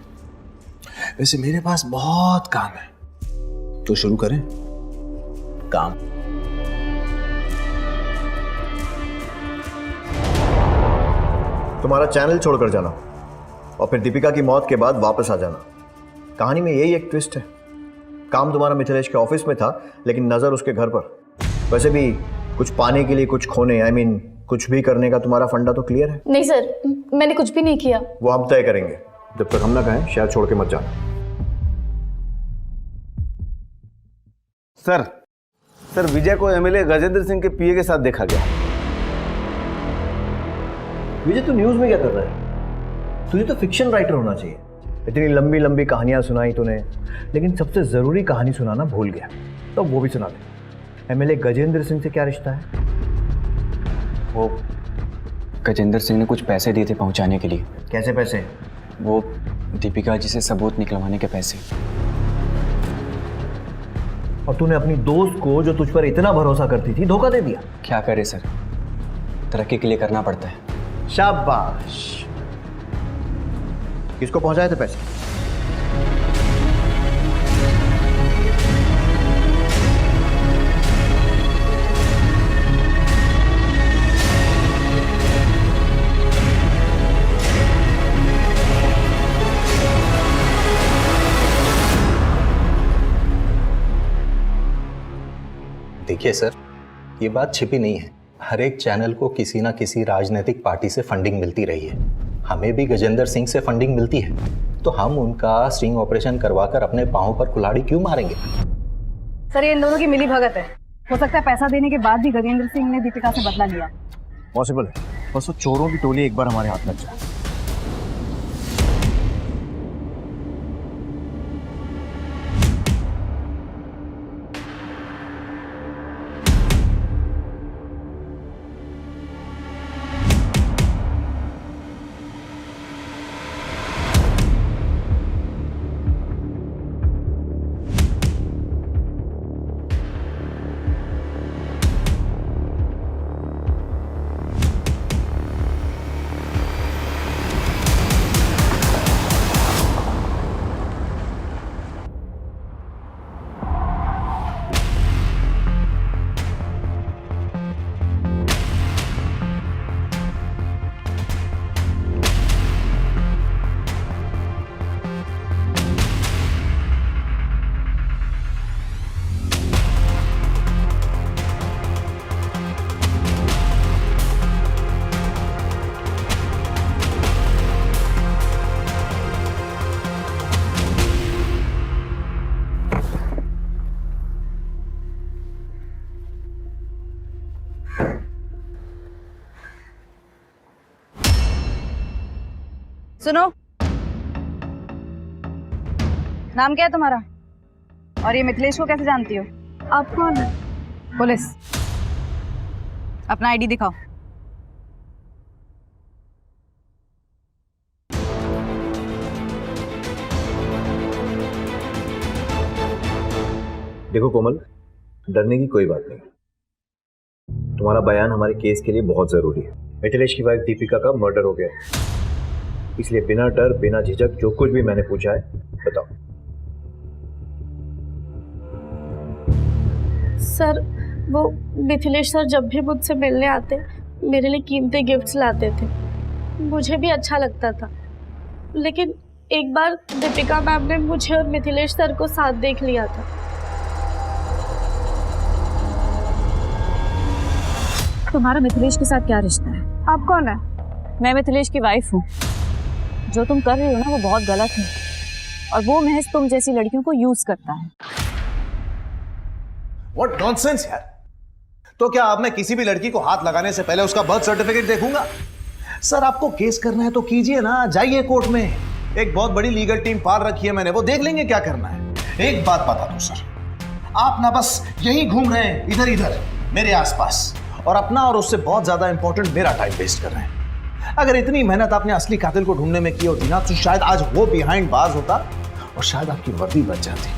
वैसे मेरे पास बहुत काम है, तो शुरू करें काम। तुम्हारा चैनल छोड़कर जाना और फिर दीपिका की मौत के बाद वापस आ जाना। कहानी में यही एक ट्विस्ट है। काम तुम्हारा मिथिलेश के ऑफिस में था, लेकिन नजर उसके घर पर। वैसे भी कुछ पाने के लिए कुछ खोने, आई मीन कुछ भी करने का तुम्हारा फंडा तो क्लियर है? नहीं सर, मैंने कुछ भी नहीं किया। वो हम तय करेंगे, जब तक हम ना कहें शहर छोड़ के मत जाना। सर विजय को एमएलए गजेंद्र सिंह के पीए के साथ देखा गया। विजय, तू न्यूज में क्या कर रहा है? तुझे तो फिक्शन राइटर होना चाहिए। इतनी लंबी लंबी कहानियां सुनाई तूने, लेकिन सबसे जरूरी कहानी सुनाना भूल गया। तो वो भी सुना दे। एमएलए गजेंद्र सिंह से क्या रिश्ता है? वो गजेंद्र सिंह ने कुछ पैसे दिए थे पहुंचाने के लिए। कैसे पैसे? वो दीपिका जी से सबूत निकलवाने के पैसे। और तूने अपनी दोस्त को, जो तुझ पर इतना भरोसा करती थी, धोखा दे दिया। क्या करे सर, तरक्की के लिए करना पड़ता है। शाबाश। किसको पहुंचाए थे पैसे? देखिए सर, ये बात छिपी नहीं है। हर एक चैनल को किसी ना किसी राजनीतिक पार्टी से फंडिंग मिलती रही है। हमें भी गजेंद्र सिंह से फंडिंग मिलती है, तो हम उनका स्टिंग ऑपरेशन करवाकर अपने पांव पर कुल्हाड़ी क्यों मारेंगे? सर ये इन दोनों की मिली भगत है। हो सकता है पैसा देने के बाद भी गजेंद्र सिंह ने दीपिका से बदला लिया। पॉसिबल है, बस वो चोरों की टोली एक बार हमारे हाथ लग जाए। सुनो, नाम क्या है तुम्हारा? और ये मिथिलेश को कैसे जानती हो? आप कौन है? पुलिस। अपना आईडी दिखाओ। देखो कोमल, डरने की कोई बात नहीं। तुम्हारा बयान हमारे केस के लिए बहुत जरूरी है। मिथिलेश की वाइफ दीपिका का मर्डर हो गया है, इसलिए बिना डर बिना झिझक जो कुछ भी मैंने पूछा है बताओ। सर वो मिथिलेश सर जब भी मुझसे मिलने आते मेरे लिए कीमती गिफ्ट्स लाते थे, मुझे भी अच्छा लगता था। लेकिन एक बार दीपिका मैम ने मुझे और मिथिलेश सर को साथ देख लिया था। तुम्हारा मिथिलेश के साथ क्या रिश्ता है? आप कौन है? मैं मिथिलेश की वाइफ हूँ। जो तुम कर रही हो ना वो बहुत गलत है, और वो महज तुम जैसी लड़कियों को यूज करता है। What nonsense यार। तो क्या अब मैं किसी भी लड़की को हाथ लगाने से पहले उसका बर्थ सर्टिफिकेट देखूंगा? सर आपको केस करना है तो कीजिए ना, जाइए कोर्ट में। एक बहुत बड़ी लीगल टीम पाल रखी है मैंने, वो देख लेंगे क्या करना है। एक बात बता दो सर, आप ना बस यही घूम रहे हैं इधर इधर मेरे आसपास, और अपना और उससे बहुत ज्यादा इंपॉर्टेंट मेरा टाइम वेस्ट कर रहे हैं। अगर इतनी मेहनत आपने असली कातिल को ढूंढने में की होती ना, तो शायद आज वो बिहाइंड बार्स होता और शायद आपकी वर्दी बच जाती।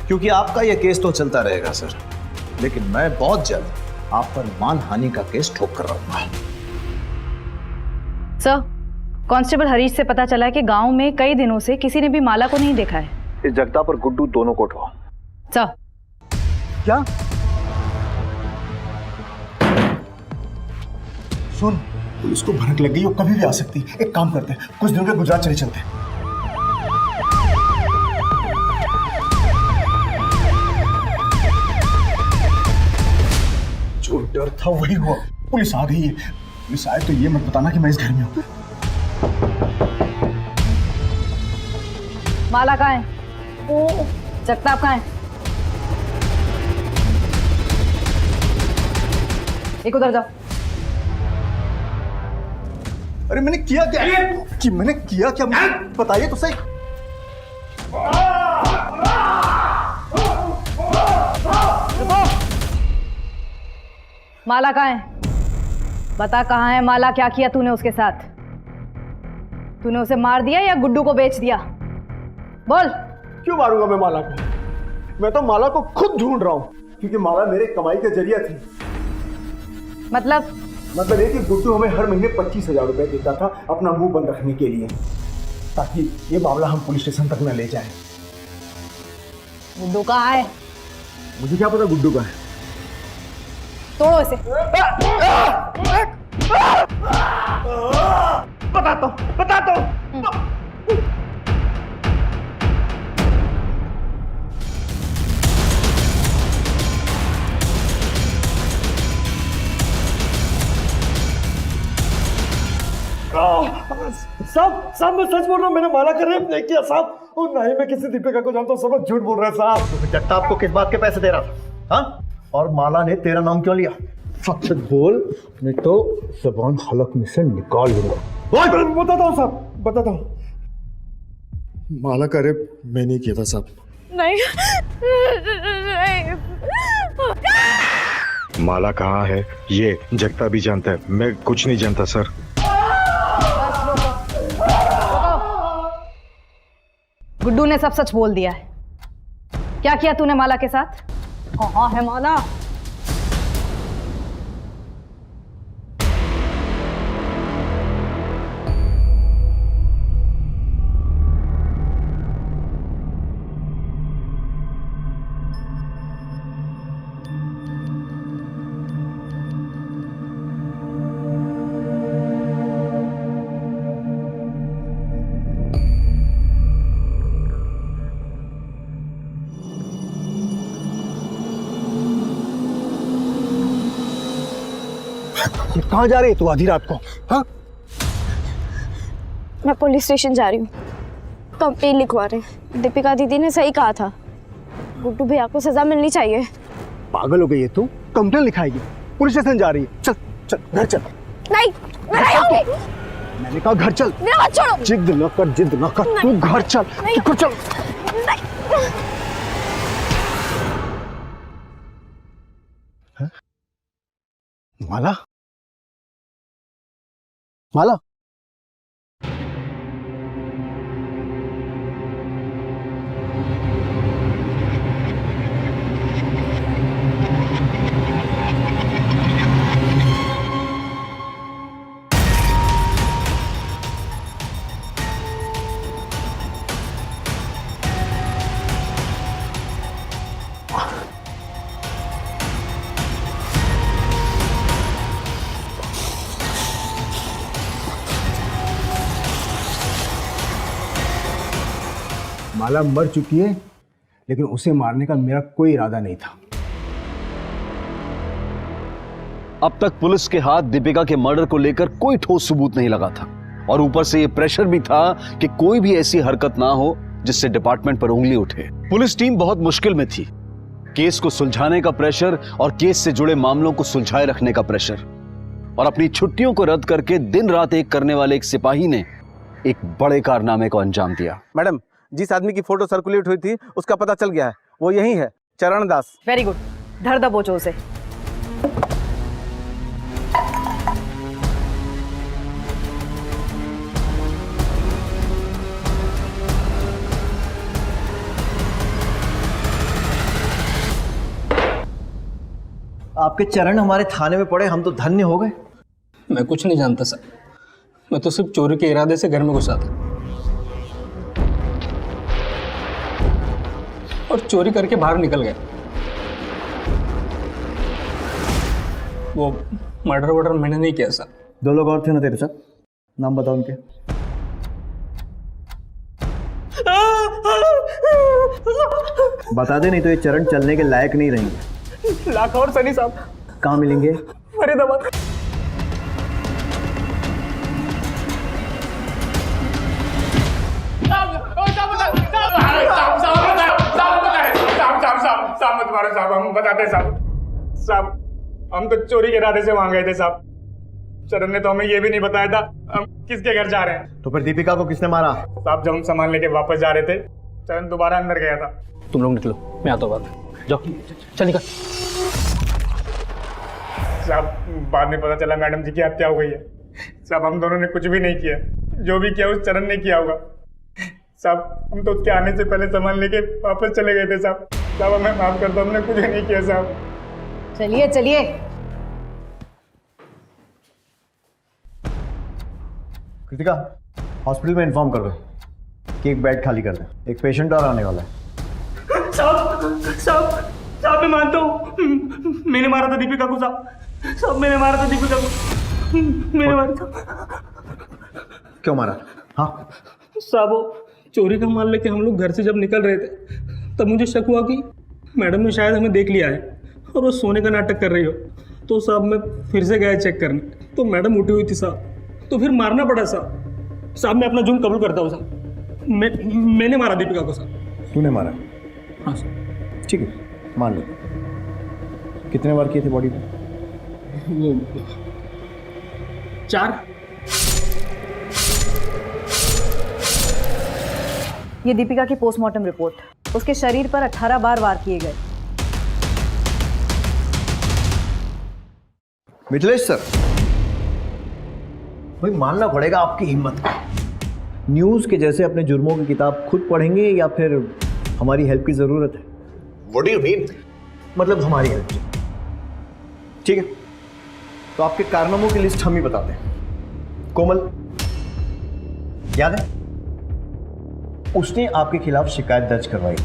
क्योंकि आपका यह केस तो चलता रहेगा सर, लेकिन मैं बहुत जल्द आप पर मानहानि का केस ठोक कर रहूंगा। सर, कांस्टेबल हरीश से पता चला है कि गांव में कई दिनों से किसी ने भी माला को नहीं देखा है। इस जगताप और गुड्डू दोनों को उठाओ। सर। क्या? सुन, पुलिस को भनक लग गई, वो कभी भी आ सकती। एक काम करते हैं, कुछ दिनों के गुजरात चले चलते हैं। जो डर था वही हुआ, पुलिस आ गई है। पुलिस आए तो ये मत बताना कि मैं इस घर में हूं। माला कहाँ है? जगताप कहाँ है? एक उधर जाओ। अरे मैंने किया क्या? कि मैंने किया क्या? मुझे बताइए तो सही। माला कहाँ है? बता कहाँ है माला? क्या किया तूने उसके साथ? तूने उसे मार दिया या गुड्डू को बेच दिया? बोल। क्यों मारूंगा मैं माला को? मैं तो माला को खुद ढूंढ रहा हूँ, क्योंकि माला मेरे कमाई का जरिया थी। मतलब ये कि गुड्डू हमें हर महीने 25,000 रुपए देता था अपना मुंह बंद रखने के लिए, ताकि ये मामला हम पुलिस स्टेशन तक न ले जाएं। गुड्डू कहाँ है? मुझे क्या पता गुड्डू का है। तोड़ो इसे। बता दो। साहब मैं सच बोल रहा हूँ, मैंने माला का रेप नहीं किया साहब, और ना ही मैं किसी दीपिका को जानता हूँ, सब लोग झूठ बोल रहे हैं साहब। तो जट्टा आपको किस बात के पैसे दे रहा था? हाँ? और माला ने तेरा नाम क्यों लिया? सच बोल, नहीं तो ज़बान हलक में से निकाल लूंगा। बताता हूँ साहब, बताता हूँ। माला का रेप मैं नहीं किया था साहब। नहीं, माला कहाँ है ये जगता भी जानता है, मैं कुछ नहीं जानता सर। गुड्डू ने सब सच बोल दिया है। क्या किया तूने माला के साथ? कहाँ है माला? कहाँ जा रही है तू आधी रात को? हाँ, मैं पुलिस स्टेशन जा रही हूँ, कंप्लेन लिखवा रहे हैं। दीपिका दीदी ने सही कहा था, गुड्डू भैया को सजा मिलनी चाहिए। पागल हो गई है तू? कंप्लेन लिखाएगी? पुलिस स्टेशन जा रही है? चल चल घर चल। नहीं, मैं नहीं आऊंगी। मैंने कहा घर चल। मेरा हाथ छोड़ो। जिद न कर, जिद न कर, तू घर चल, तू घर चल। माला, माला, माला मर चुकी है, लेकिन उसे मारने का मेरा कोई इरादा नहीं था। अब तक पुलिस के हाथ दीपिका के मर्डर को लेकर कोई ठोस सबूत नहीं लगा था, और ऊपर से ये प्रेशर भी था कि कोई भी ऐसी हरकत ना हो जिससे डिपार्टमेंट पर उंगली उठे। पुलिस टीम बहुत मुश्किल में थी। केस को सुलझाने का प्रेशर और केस से जुड़े मामलों को सुलझाए रखने का प्रेशर, और अपनी छुट्टियों को रद्द करके दिन रात एक करने वाले एक सिपाही ने एक बड़े कारनामे को अंजाम दिया। मैडम, जिस आदमी की फोटो सर्कुलेट हुई थी उसका पता चल गया है, वो यही है, चरण दास। वेरी गुड, धर दबोचो उसे। आपके चरण हमारे थाने में पड़े, हम तो धन्य हो गए। मैं कुछ नहीं जानता सर, मैं तो सिर्फ चोरी के इरादे से घर में घुसा था और चोरी करके बाहर निकल गया। वो मर्डर वर्डर मैंने नहीं किया सर। 2 लोग और थे ना तेरे साथ, नाम बताओ उनके। बता दे, नहीं तो ये चरण चलने के लायक नहीं रहेंगे। लाखा और सनी साहब। कहाँ मिलेंगे? फरीदाबाद। साहब मत मारो साहब, हम बताते साहब, हम तो चोरी के इरादे से वहां गए थे साहब। चरण ने तो हमें ये भी नहीं बताया था हम किसके घर जा रहे हैं। तो फिर दीपिका को किसने मारा? साहब जब हम सामान लेके वापस जा रहे थे, चरण दोबारा अंदर गया था। तुम लोग निकलो, मैं आता हूँ बाद। जाओ, चल निकल। साहब बाद में पता चला मैडम जी की हत्या हो गई है। साहब हम दोनों ने कुछ भी नहीं किया, जो भी किया उस चरण ने किया होगा। साहब हम तो उसके आने से पहले सामान लेके वापस चले गए थे साहब। साहब हमें माफ कर दो, हमने कुछ नहीं किया साहब। चलिए चलिए। कृतिका, हॉस्पिटल में इन्फॉर्म कर दो कि एक बेड खाली कर दे, एक पेशेंट और आने वाला है। साहब साहब साहब मैं मानता हूँ, मैंने मारा था दीपिका को साहब। साहब मैंने मारा था दीपिका को, मैंने मारा था। क्यों मारा? हाँ साहब वो चोरी का माल लेके हम लोग घर से जब निकल रहे थे, तब मुझे शक हुआ कि मैडम ने शायद हमें देख लिया है और वो सोने का नाटक कर रही हो। तो साहब मैं फिर से गया चेक करने, तो मैडम उठी हुई थी साहब। तो फिर मारना पड़ा साहब। साहब मैं अपना जुर्म कबूल करता हूँ साहब। मैंने मारा दीपिका को साहब। तूने मारा? हाँ साहब। ठीक है, मान लो। कितने बार किए थे बॉडी पे? वो 4। ये दीपिका की पोस्टमार्टम रिपोर्ट। उसके शरीर पर 18 बार वार किए गए। मिथिलेश सर, भाई मानना पड़ेगा आपकी हिम्मत को। न्यूज के जैसे अपने जुर्मों की किताब खुद पढ़ेंगे या फिर हमारी हेल्प की जरूरत है? What do you mean? मतलब हमारी हेल्प। ठीक है, तो आपके कारनामों की लिस्ट हम ही बताते हैं। कोमल, याद है? उसने आपके खिलाफ शिकायत दर्ज करवाई।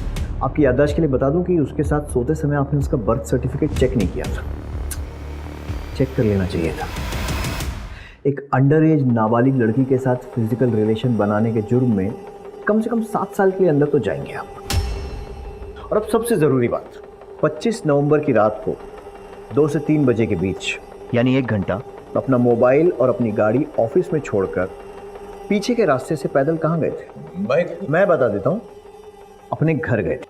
आपकी याददाश्त के लिए बता दूं कि उसके साथ सोते समय आपने उसका बर्थ सर्टिफिकेट चेक नहीं किया था। चेक कर लेना चाहिए था। एक अंडर एज नाबालिग लड़की के साथ फिजिकल रिलेशन बनाने के जुर्म में कम से कम 7 साल के लिए अंदर तो जाएंगे आप। और अब सबसे ज़रूरी बात, 25 नवंबर की रात को 2 से 3 बजे के बीच, यानी 1 घंटा, अपना मोबाइल और अपनी गाड़ी ऑफिस में छोड़कर पीछे के रास्ते से पैदल कहाँ गए थे? मैं बता देता हूँ, अपने घर गए थे।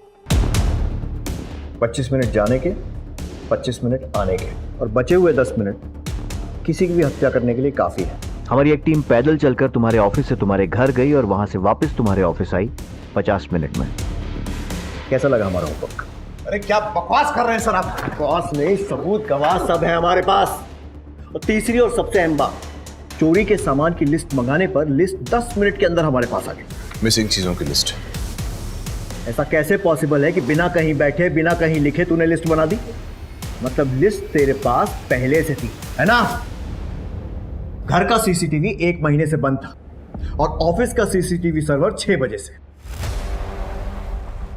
25 मिनट जाने के, 25 मिनट आने के, और बचे हुए 10 मिनट किसी की भी हत्या करने के लिए काफ़ी है। हमारी एक टीम पैदल चलकर तुम्हारे ऑफिस से तुम्हारे घर गई और वहाँ से वापस तुम्हारे ऑफिस आई 50 मिनट में। कैसा लगा हमारा होमवर्क? अरे क्या बकवास कर रहे हैं सर आप? बकवास नहीं, सबूत गवाह सब है हमारे पास। और तीसरी और सबसे अहम बात, चोरी के सामान की लिस्ट मंगाने पर लिस्ट 10 मिनट के अंदर हमारे पास आ गई। मिसिंग चीजों की लिस्ट। ऐसा कैसे पॉसिबल है कि बिना कहीं बैठे, बिना कहीं लिखे तूने लिस्ट बना दी? मतलब लिस्ट तेरे पास पहले से थी, है ना? घर का सीसीटीवी 1 महीने से बंद था और ऑफिस का सीसीटीवी सर्वर 6 बजे से।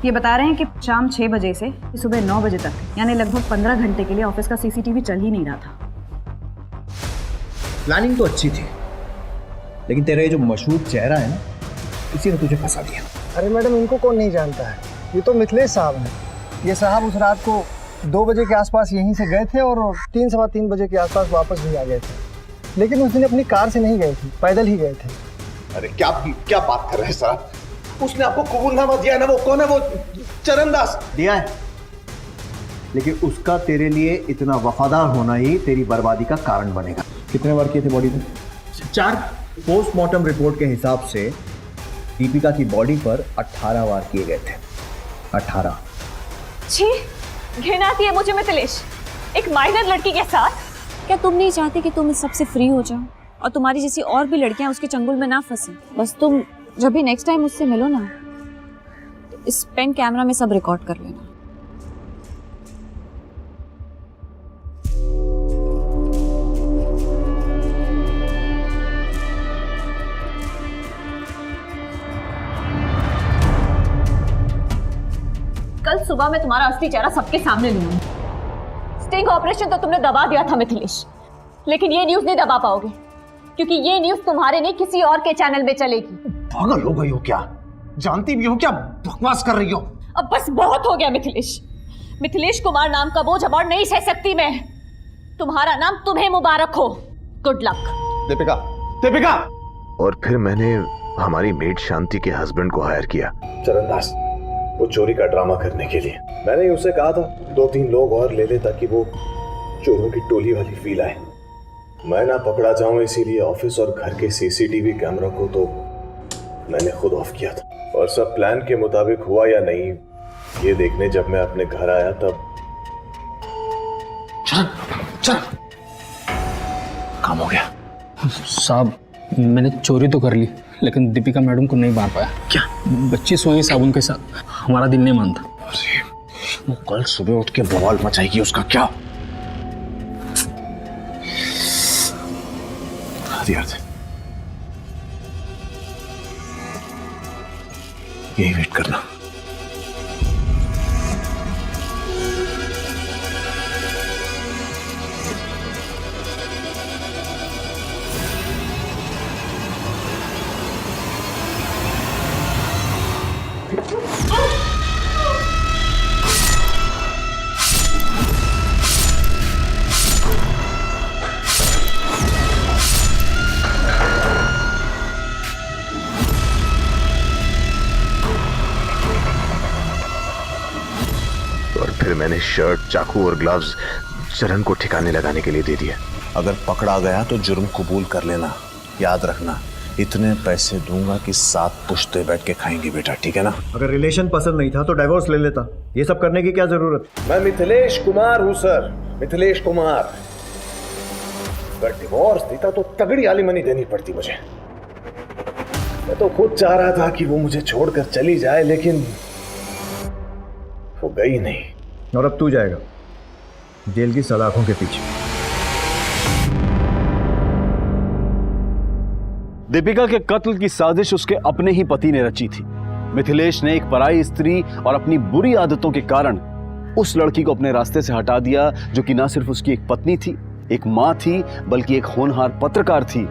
ये बता रहे हैं कि शाम 6 बजे से सुबह 9 बजे तक, यानी लगभग 15 घंटे के लिए ऑफिस का सीसीटीवी चल ही नहीं रहा था। प्लानिंग तो अच्छी थी, लेकिन तेरा ये जो मशहूर चेहरा है ना, इसी ने तुझे फंसा दिया। अरे मैडम, इनको कौन नहीं जानता है? ये तो मिथिलेश साहब हैं। ये साहब उस रात को 2 बजे के आसपास यहीं से गए थे और 3 सवा 3 बजे के आसपास वापस भी आ गए थे। लेकिन उस दिन अपनी कार से नहीं गए थे, पैदल ही गए थे। अरे क्या बात कर रहे हैं सर? उसने आपको कबूलनामा दिया ना? वो कौन है? वो चरणदास दिया है, लेकिन उसका तेरे लिए इतना वफादार होना ही तेरी बर्बादी का कारण बनेगा। कितने बार किए थे बॉडी पे? 4। पोस्टमार्टम रिपोर्ट के हिसाब से दीपिका की बॉडी पर 18 वार किए गए थे। 18। छी, घिन आती है मुझे मिथिलेश, एक माइनर लड़की के साथ। क्या तुम नहीं चाहती कि तुम इस सब से फ्री हो जाओ और तुम्हारी जैसी और भी लड़कियां उसके चंगुल में ना फंसे? बस तुम जब भी नेक्स्ट टाइम उससे मिलो ना, तो इस पेन कैमरा में सब रिकॉर्ड कर लेना। कल सुबह मैं तुम्हारा असली चेहरा सबके सामने लूंगी। स्टिंग ऑपरेशन तो तुमने दबा दिया था मिथिलेश, लेकिन ये न्यूज नहीं दबा पाओगे, क्योंकि ये न्यूज तुम्हारे नहीं किसी और के चैनल में चलेगी। पागल हो गई हो क्या? जानती भी हो क्या बकवास कर रही हो? अब बस बहुत हो गया मिथिलेश। मिथिलेश कुमार नाम का बोझ अब और नहीं सह सकती मैं। तुम्हारा नाम तुम्हें मुबारक हो। Good luck. दीपिका। और फिर मैंने हमारी मेड शांति के हस्बैंड को हायर किया, चरणदास, वो चोरी का ड्रामा करने के लिए। मैंने उससे कहा था 2-3 लोग और ले ले ताकि वो चोरों की टोली वाली फील आए। मैं ना पकड़ा जाऊं, इसीलिए ऑफिस और घर के सीसीटीवी कैमरा को तो मैंने खुद ऑफ किया था। और सब प्लान के मुताबिक हुआ या नहीं, ये देखने जब मैं अपने घर आया तब चल काम हो गया। साहब, मैंने चोरी तो कर ली, लेकिन दीपिका मैडम को नहीं मार पाया। क्या? बच्ची सोई साबुन के साथ, हमारा दिल नहीं मानता। अरे वो कल सुबह उठ के बवाल मचाएगी, उसका क्या? यही वेट करना। मैंने शर्ट, चाकू और ग्लव्स चरण को ठिकाने लगाने के लिए दे दिया। अगर पकड़ा गया तो जुर्म कबूल कर लेना। याद रखना, इतने पैसे दूंगा कि 7 पुश्ते बैठ के खाएंगे बेटा, ठीक है ना? अगर रिलेशन पसंद नहीं था तो डाइवोर्स ले लेता, ये सब करने की क्या जरूरत? मैं मिथिलेश कुमार हूं सर, मिथिलेश कुमार। अगर डिवोर्स देता तो तगड़ी आलिमनी देनी पड़ती मुझे। मैं तो खुद चाह रहा था कि वो मुझे छोड़कर चली जाए, लेकिन वो गई नहीं। और अब तू जाएगा जेल की सलाखों के पीछे। दीपिका के कत्ल की साजिश उसके अपने ही पति ने रची थी। मिथिलेश ने एक पराई स्त्री और अपनी बुरी आदतों के कारण उस लड़की को अपने रास्ते से हटा दिया, जो कि ना सिर्फ उसकी एक पत्नी थी, एक मां थी, बल्कि एक होनहार पत्रकार थी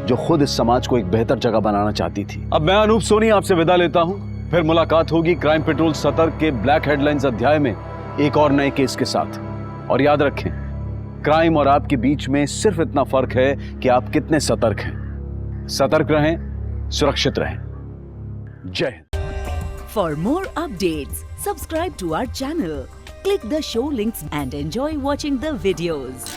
जो खुद इस समाज को एक बेहतर जगह बनाना चाहती थी। अब मैं अनूप सोनी आपसे विदा लेता हूं, फिर मुलाकात होगी क्राइम पेट्रोल सतर्क के ब्लैक हेडलाइंस अध्याय में एक और नए केस के साथ। और याद रखें, क्राइम और आपके बीच में सिर्फ इतना फर्क है कि आप कितने सतर्क हैं। सतर्क रहें, सुरक्षित रहें। जय Hind. For more updates, subscribe to our channel, click the show links and enjoy watching the videos.